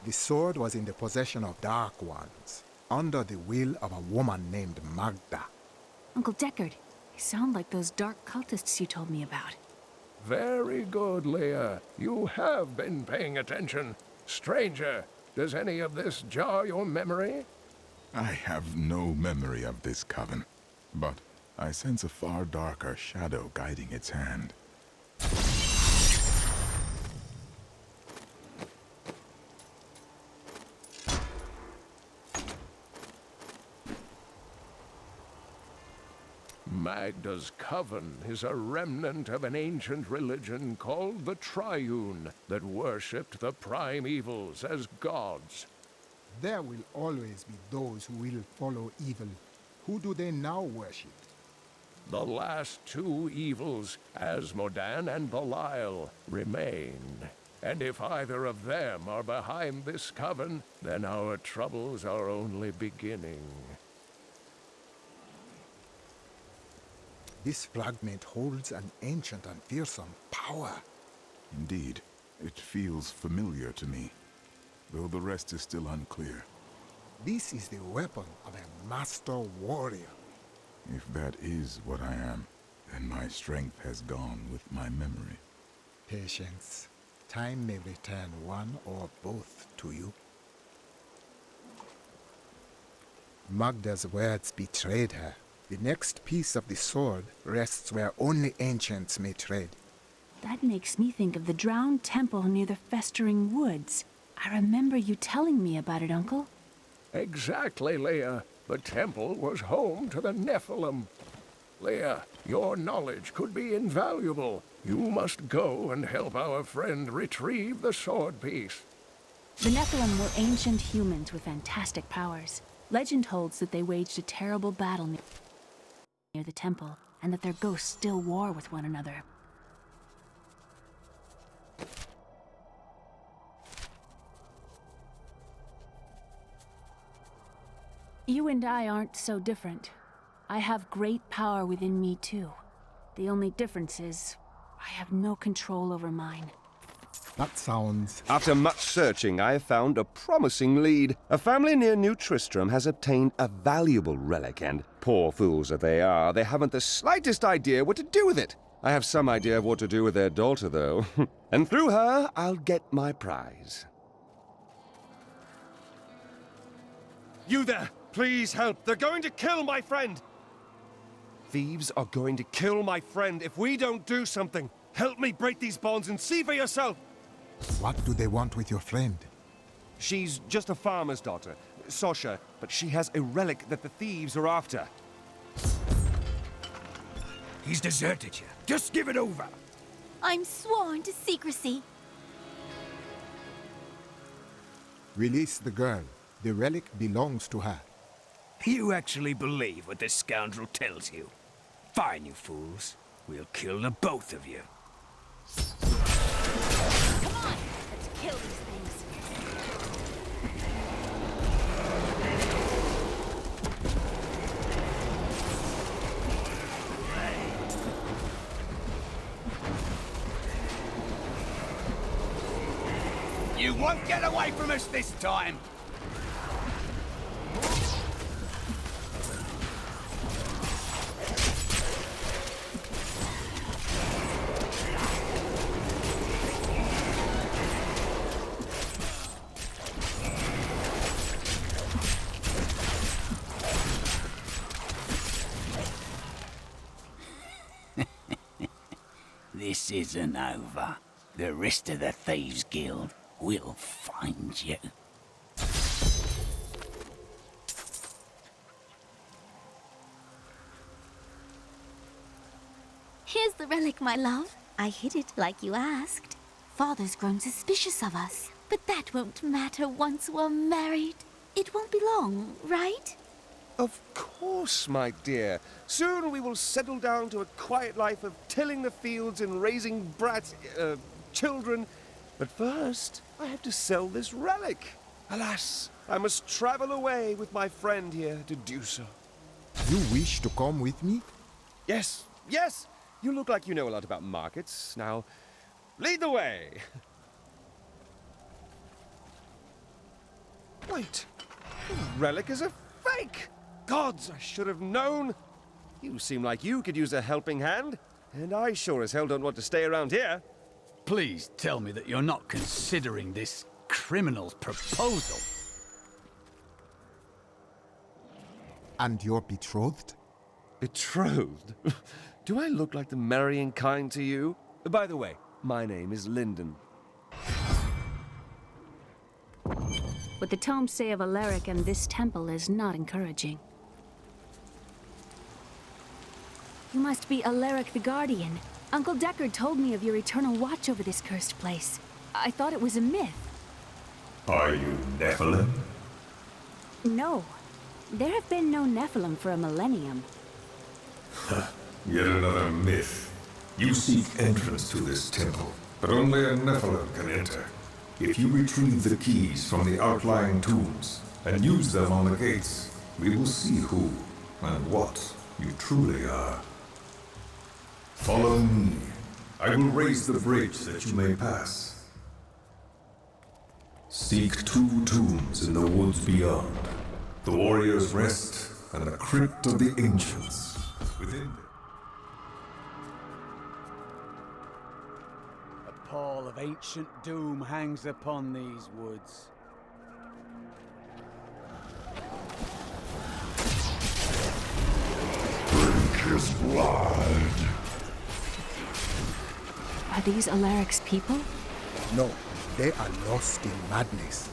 The sword was in the possession of Dark Ones, under the will of a woman named Magda. Uncle Deckard, you sound like those dark cultists you told me about. Very good, Leah. You have been paying attention. Stranger, does any of this jar your memory? I have no memory of this coven, but I sense a far darker shadow guiding its hand. Magda's coven is a remnant of an ancient religion called the Triune that worshipped the primevals as gods. There will always be those who will follow evil. Who do they now worship? The last two evils, Asmodan and Belial, remain. And if either of them are behind this coven, then our troubles are only beginning. This fragment holds an ancient and fearsome power. Indeed, it feels familiar to me, though the rest is still unclear. This is the weapon of a master warrior. If that is what I am, then my strength has gone with my memory. Patience. Time may return one or both to you. Magda's words betrayed her. The next piece of the sword rests where only ancients may tread. That makes me think of the drowned temple near the festering woods. I remember you telling me about it, Uncle. Exactly, Leah. The temple was home to the Nephilim. Leah, your knowledge could be invaluable. You must go and help our friend retrieve the sword piece. The Nephilim were ancient humans with fantastic powers. Legend holds that they waged a terrible battle near the temple, and that their ghosts still war with one another. You and I aren't so different. I have great power within me too. The only difference is, I have no control over mine. That sounds... After much searching, I have found a promising lead. A family near New Tristram has obtained a valuable relic, and poor fools that they are, they haven't the slightest idea what to do with it. I have some idea of what to do with their daughter, though. And through her, I'll get my prize. You there! Please help! They're going to kill my friend! Thieves are going to kill my friend if we don't do something. Help me break these bonds and see for yourself! What do they want with your friend? She's just a farmer's daughter, Sasha, but she has a relic that the thieves are after. He's deserted you. Just give it over. I'm sworn to secrecy. Release the girl. The relic belongs to her. You actually believe what this scoundrel tells you? Fine, you fools. We'll kill the both of you. Come on, let's kill these things. You won't get away from us this time! This isn't over. The rest of the Thieves' Guild will find you. Here's the relic, my love. I hid it like you asked. Father's grown suspicious of us, but that won't matter once we're married. It won't be long, right? Of course, my dear. Soon we will settle down to a quiet life of tilling the fields and raising children. But first, I have to sell this relic. Alas, I must travel away with my friend here to do so. You wish to come with me? Yes, yes! You look like you know a lot about markets. Now, lead the way! Wait, the relic is a fake! Gods, I should have known! You seem like you could use a helping hand, and I sure as hell don't want to stay around here. Please tell me that you're not considering this criminal's proposal. And you're betrothed? Betrothed? Do I look like the marrying kind to you? By the way, my name is Lyndon. What the tomes say of Alaric and this temple is not encouraging. You must be Alaric the Guardian. Uncle Deckard told me of your eternal watch over this cursed place. I thought it was a myth. Are you Nephilim? No. There have been no Nephilim for a millennium. Yet another myth. You seek entrance to this temple, but only a Nephilim can enter. If you retrieve the keys from the outlying tombs and use them on the gates, we will see who and what you truly are. Follow me. I will raise the bridge that you may pass. Seek 2 tombs in the woods beyond. The warrior's rest and the crypt of the ancients within them. A pall of ancient doom hangs upon these woods. Drink his blood. Are these Alaric's people? No, they are lost in madness.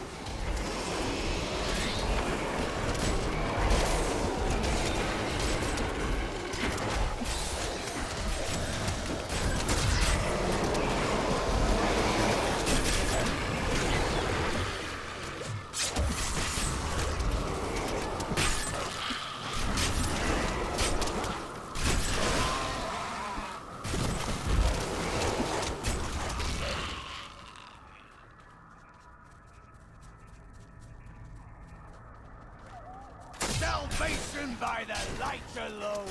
Salvation by the light alone!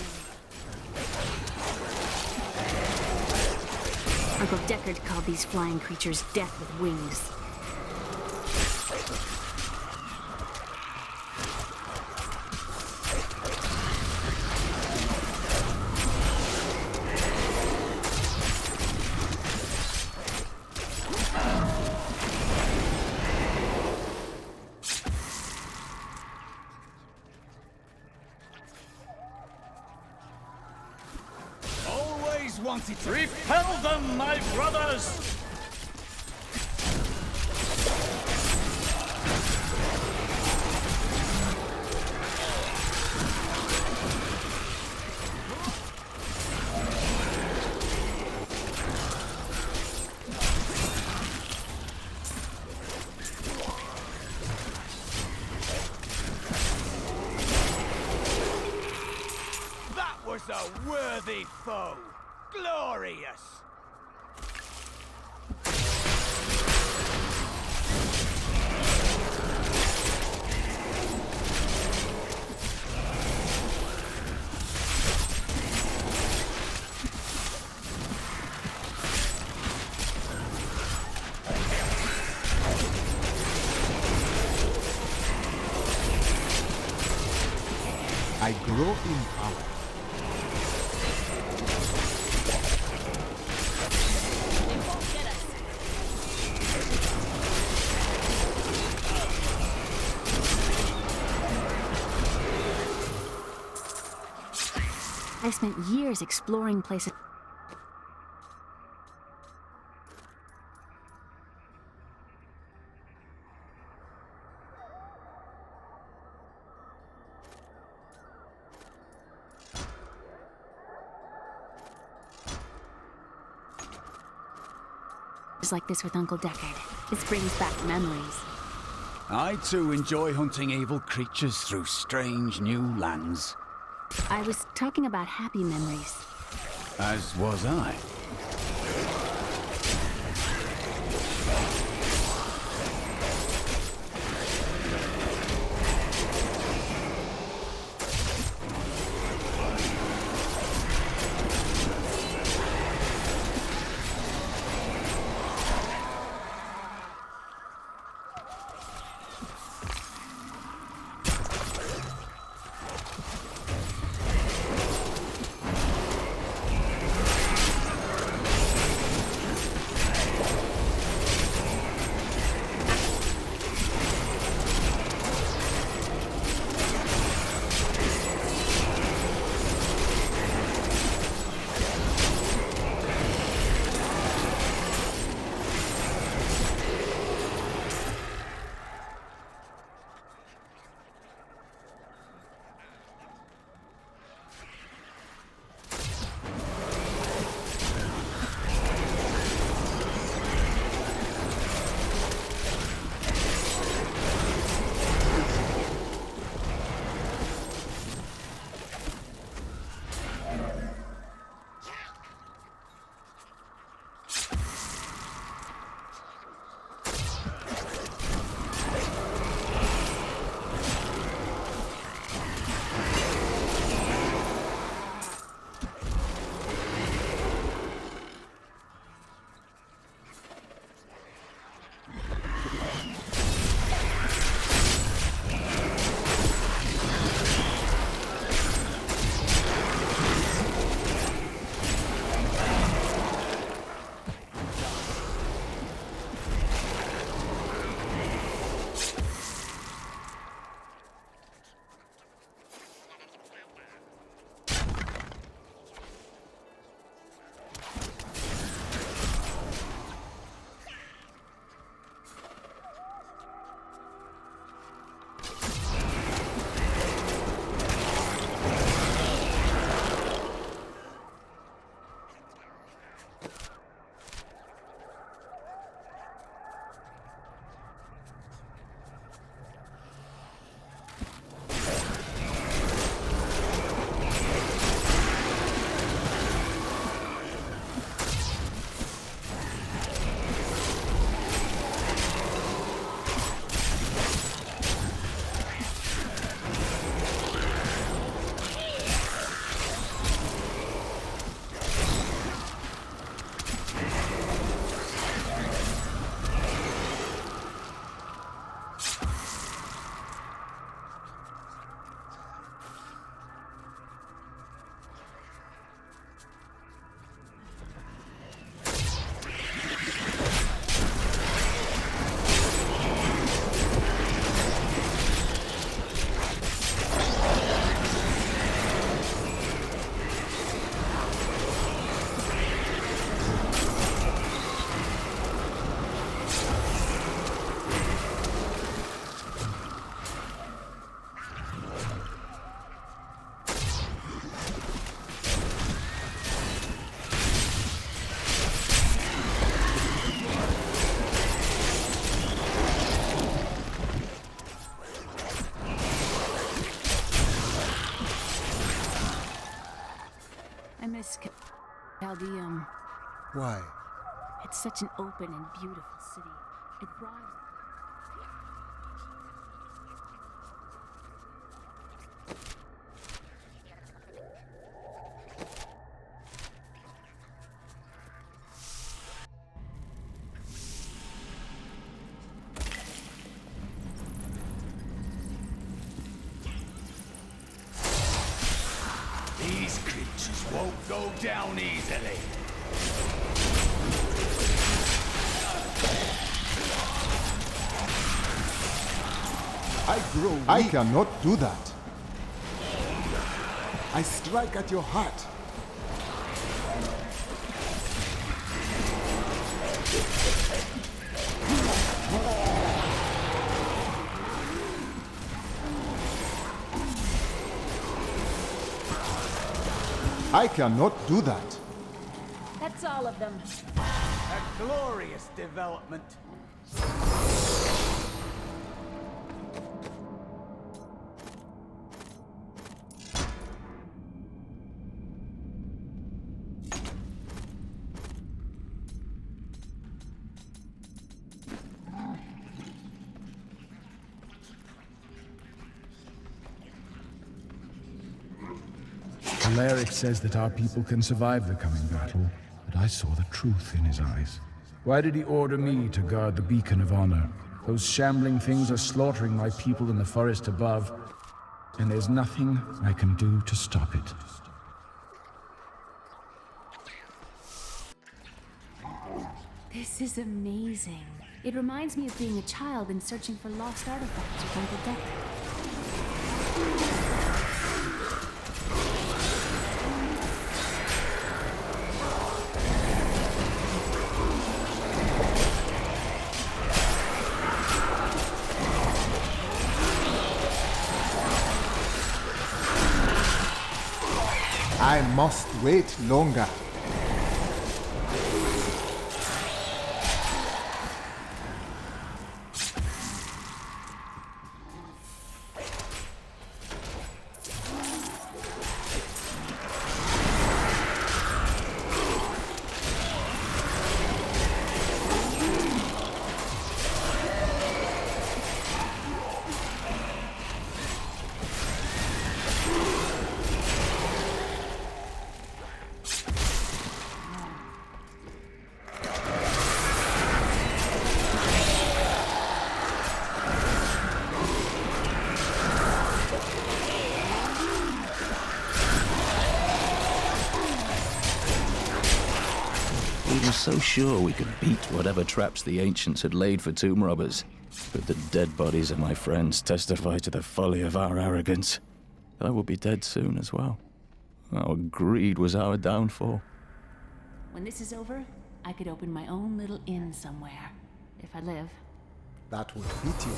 Uncle Deckard called these flying creatures death with wings. Wanted to repel them, my brothers! That was a worthy foe! Glorious! I grow in power. I spent years exploring places. Like this with Uncle Deckard. This brings back memories. I too enjoy hunting evil creatures through strange new lands. I was talking about happy memories. As was I. Chaldeum. Why? It's such an open and beautiful city. It thrives. These creatures won't go down easily. I cannot do that. I strike at your heart. I cannot do that. That's all of them. A glorious development. Alaric says that our people can survive the coming battle, but I saw the truth in his eyes. Why did he order me to guard the beacon of honor? Those shambling things are slaughtering my people in the forest above, and there's nothing I can do to stop it. This is amazing. It reminds me of being a child and searching for lost artifacts with Uncle Deck. I must wait longer. We were so sure we could beat whatever traps the ancients had laid for tomb robbers. But the dead bodies of my friends testify to the folly of our arrogance. I will be dead soon as well. Our greed was our downfall. When this is over, I could open my own little inn somewhere. If I live. That would fit you.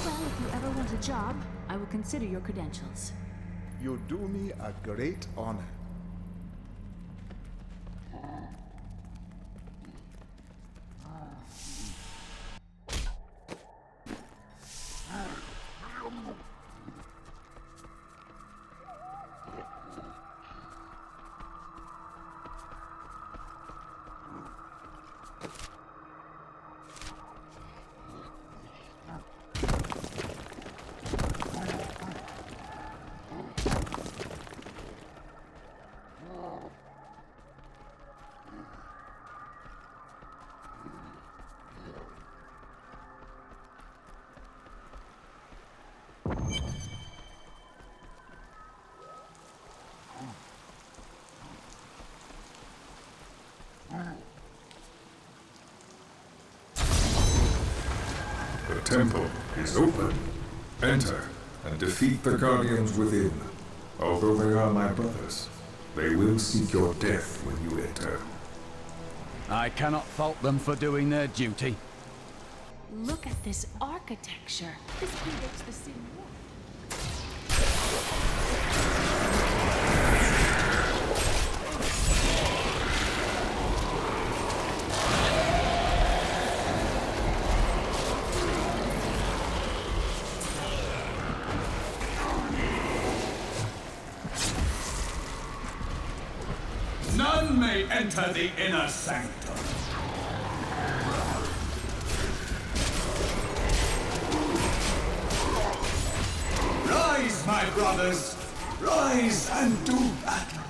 Well, if you ever want a job, I will consider your credentials. You do me a great honor. The temple is open. Enter and defeat the guardians within. Although they are my brothers, they will seek your death when you enter. I cannot fault them for doing their duty. Look at this architecture. This predates the Sin War. None may enter the inner sanctum. Rise, my brothers! Rise and do battle!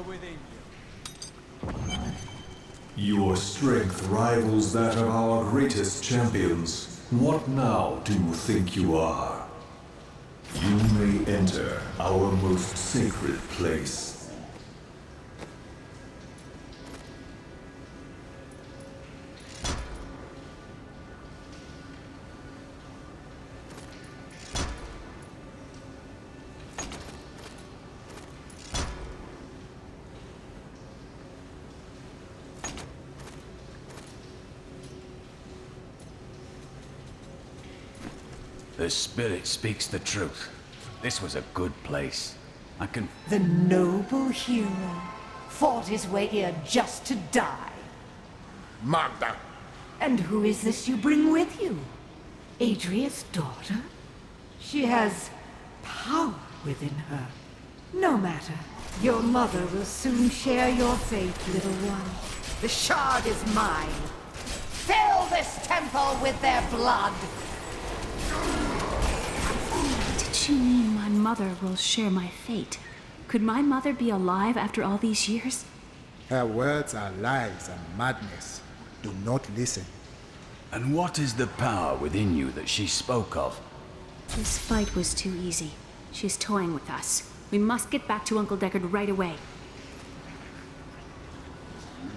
Within you. Your strength rivals that of our greatest champions. What now do you think you are? You may enter our most sacred place. The spirit speaks the truth. This was a good place. I can... The noble hero fought his way here just to die. Magda! And who is this you bring with you? Adria's daughter? She has power within her. No matter. Your mother will soon share your fate, little one. The shard is mine. Fill this temple with their blood! Did she mean my mother will share my fate? Could my mother be alive after all these years? Her words are lies and madness. Do not listen. And what is the power within you that she spoke of? This fight was too easy. She's toying with us. We must get back to Uncle Deckard right away.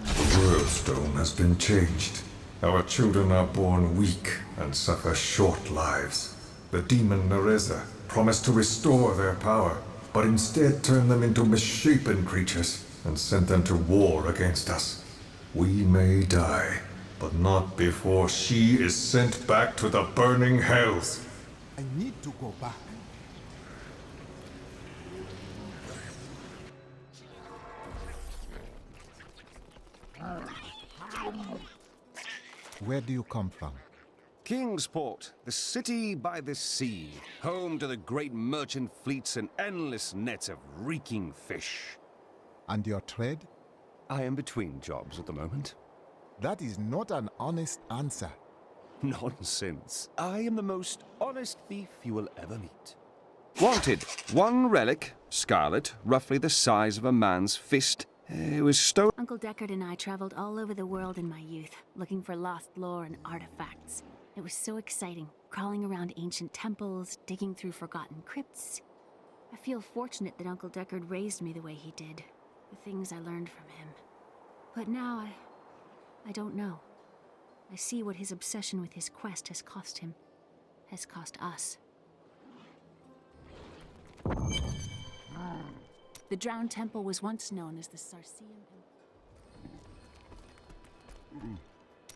The world stone has been changed. Our children are born weak and suffer short lives. The demon Nereza promised to restore their power, but instead turned them into misshapen creatures and sent them to war against us. We may die, but not before she is sent back to the burning hells. I need to go back. Where do you come from? Kingsport, the city by the sea, home to the great merchant fleets and endless nets of reeking fish. And your trade? I am between jobs at the moment. That is not an honest answer. Nonsense. I am the most honest thief you will ever meet. Wanted. One relic, scarlet, roughly the size of a man's fist. It was stolen. Uncle Deckard and I traveled all over the world in my youth, looking for lost lore and artifacts. It was so exciting, crawling around ancient temples, digging through forgotten crypts. I feel fortunate that Uncle Deckard raised me the way he did, the things I learned from him. But now I don't know. I see what his obsession with his quest has cost him, has cost us. The drowned temple was once known as the Sarceum.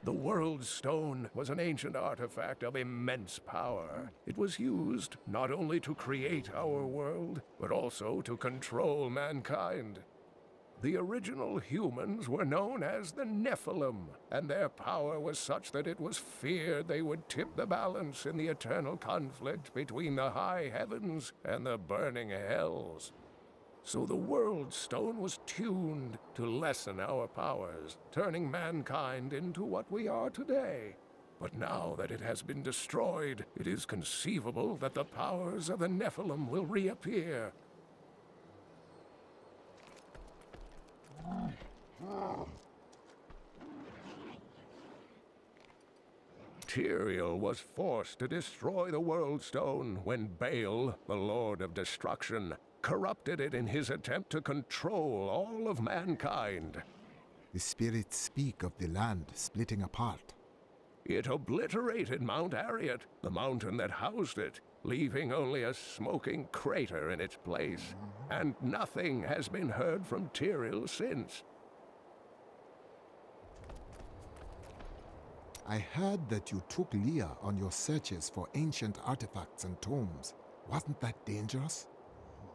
The World Stone was an ancient artifact of immense power. It was used not only to create our world, but also to control mankind. The original humans were known as the Nephilim, and their power was such that it was feared they would tip the balance in the eternal conflict between the high heavens and the burning hells. So the World Stone was tuned to lessen our powers, turning mankind into what we are today. But now that it has been destroyed, it is conceivable that the powers of the Nephilim will reappear. Tyrael was forced to destroy the World Stone when Baal, the Lord of Destruction, corrupted it in his attempt to control all of mankind. The spirits speak of the land splitting apart. It obliterated Mount Arreat, the mountain that housed it, leaving only a smoking crater in its place. And nothing has been heard from Tyrael since. I heard that you took Leah on your searches for ancient artifacts and tombs. Wasn't that dangerous?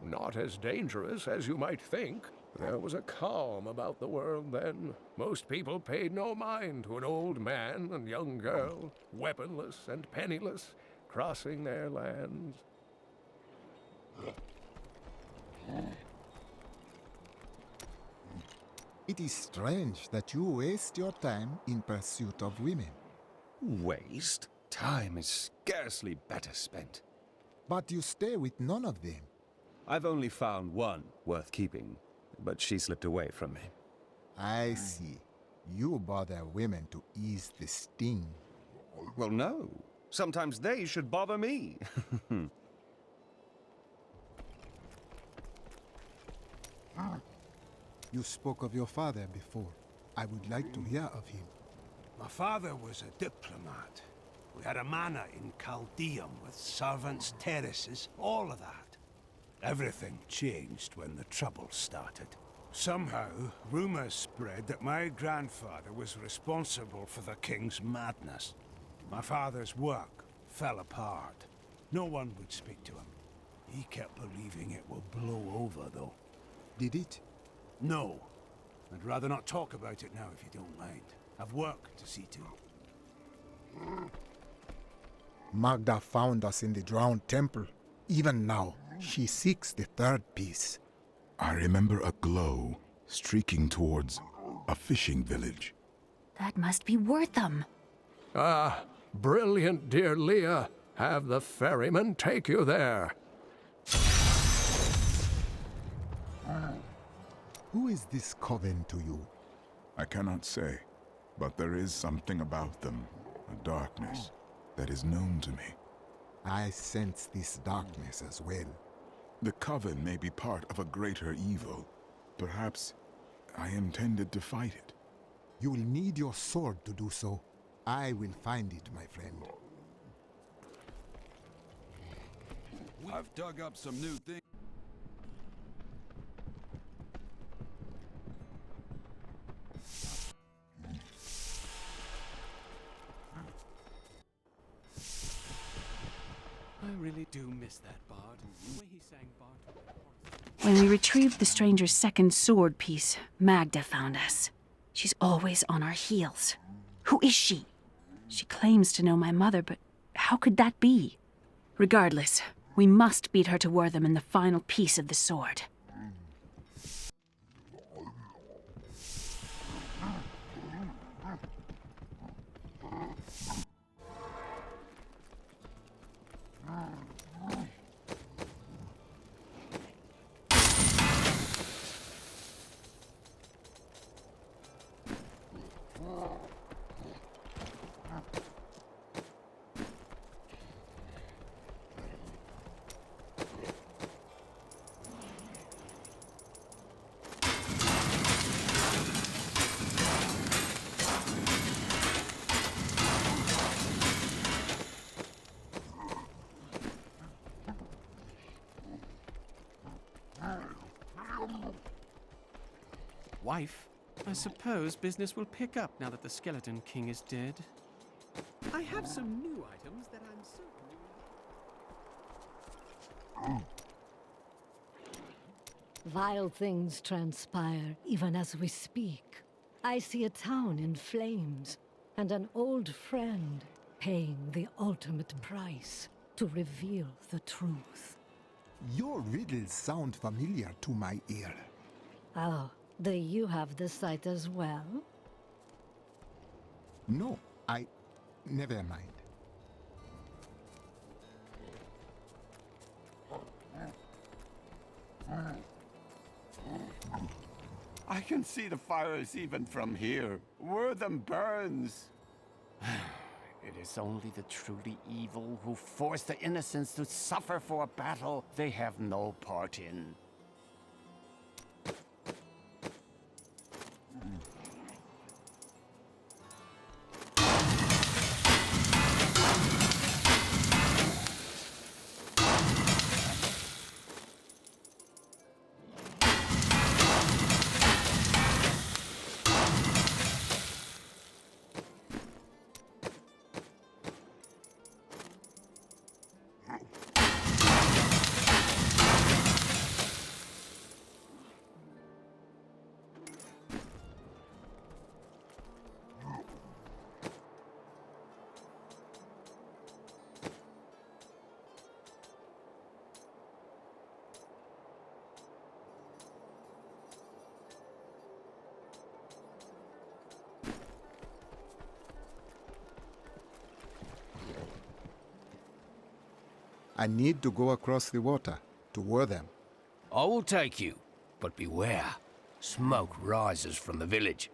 Not as dangerous as you might think. There was a calm about the world then. Most people paid no mind to an old man and young girl, weaponless and penniless, crossing their lands. It is strange that you waste your time in pursuit of women. Waste? Time is scarcely better spent. But you stay with none of them. I've only found one worth keeping, but she slipped away from me. I see. You bother women to ease the sting. Well, no. Sometimes they should bother me. You spoke of your father before. I would like to hear of him. My father was a diplomat. We had a manor in Chaldeum with servants, terraces, all of that. Everything changed when the Troubles started. Somehow, rumors spread that my grandfather was responsible for the king's madness. My father's work fell apart. No one would speak to him. He kept believing it will blow over, though. Did it? No. I'd rather not talk about it now, if you don't mind. I've work to see to. Magda found us in the drowned temple. Even now, she seeks the third piece. I remember a glow streaking towards a fishing village. That must be Wortham. Ah, brilliant, dear Leah. Have the ferryman take you there. Who is this coven to you? I cannot say, but there is something about them, a darkness, that is known to me. I sense this darkness as well. The coven may be part of a greater evil. Perhaps I intended to fight it. You will need your sword to do so. I will find it, my friend. I've dug up some new things. I really do miss that bard. The way he sang bard. When we retrieved the stranger's second sword piece, Magda found us. She's always on our heels. Who is she? She claims to know my mother, but how could that be? Regardless, we must beat her to Wortham in the final piece of the sword. Wife, I suppose business will pick up now that the Skeleton King is dead. I have some new items that I'm certain. Vile things transpire even as we speak. I see a town in flames, and an old friend paying the ultimate price to reveal the truth. Your riddles sound familiar to my ear. Oh, do you have the sight as well? No, never mind. I can see the fires even from here. Wortham burns. It is only the truly evil who force the innocents to suffer for a battle they have no part in. I need to go across the water to war them. I will take you, but beware. Smoke rises from the village.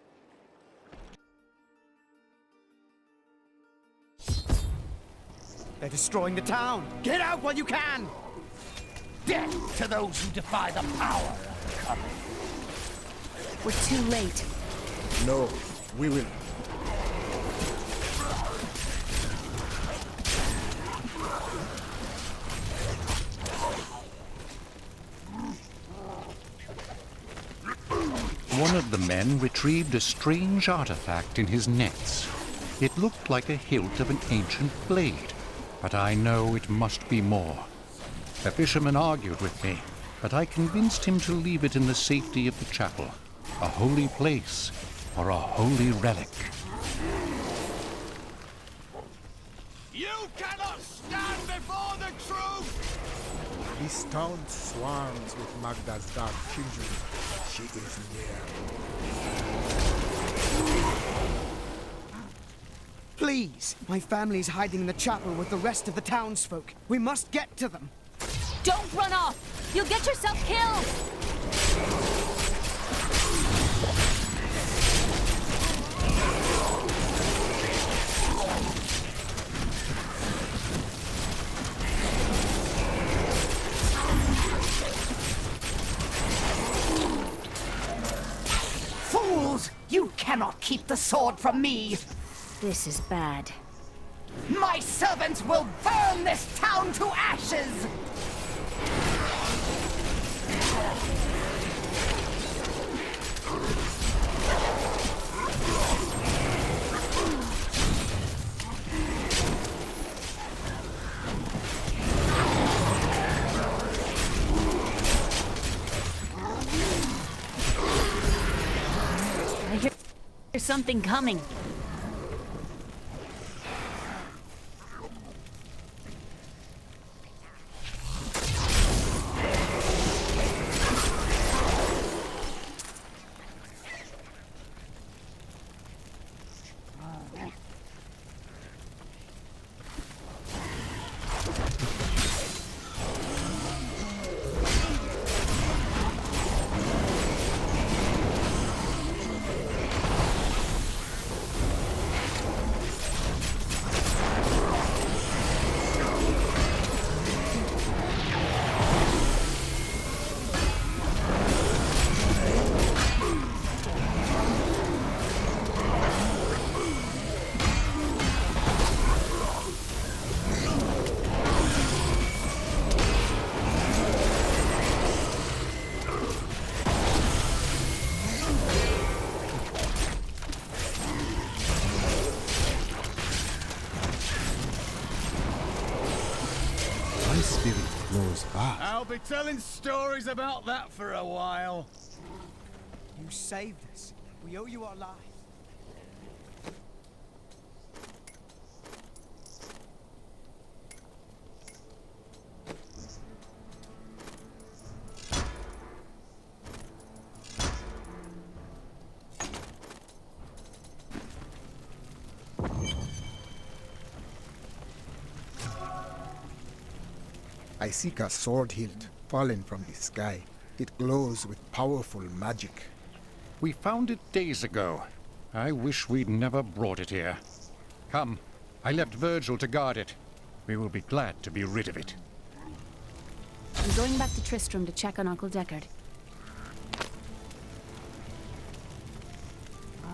They're destroying the town! Get out while you can! Death to those who defy the power of the Coven. We're too late. No, we will. One of the men retrieved a strange artifact in his nets. It looked like a hilt of an ancient blade, but I know it must be more. The fisherman argued with me, but I convinced him to leave it in the safety of the chapel, a holy place or a holy relic. You cannot stand before the truth! This town swarms with Magda's dark children. She is near. Please! My family's hiding in the chapel with the rest of the townsfolk. We must get to them. Don't run off! You'll get yourself killed! Fools! You cannot keep the sword from me! This is bad. My servants will burn this town to ashes! I hear there's something coming. I'll be telling stories about that for a while. You saved us. We owe you our lives. I seek a sword hilt fallen from the sky. It glows with powerful magic. We found it days ago. I wish we'd never brought it here. Come, I left Virgil to guard it. We will be glad to be rid of it. I'm going back to Tristram to check on Uncle Deckard.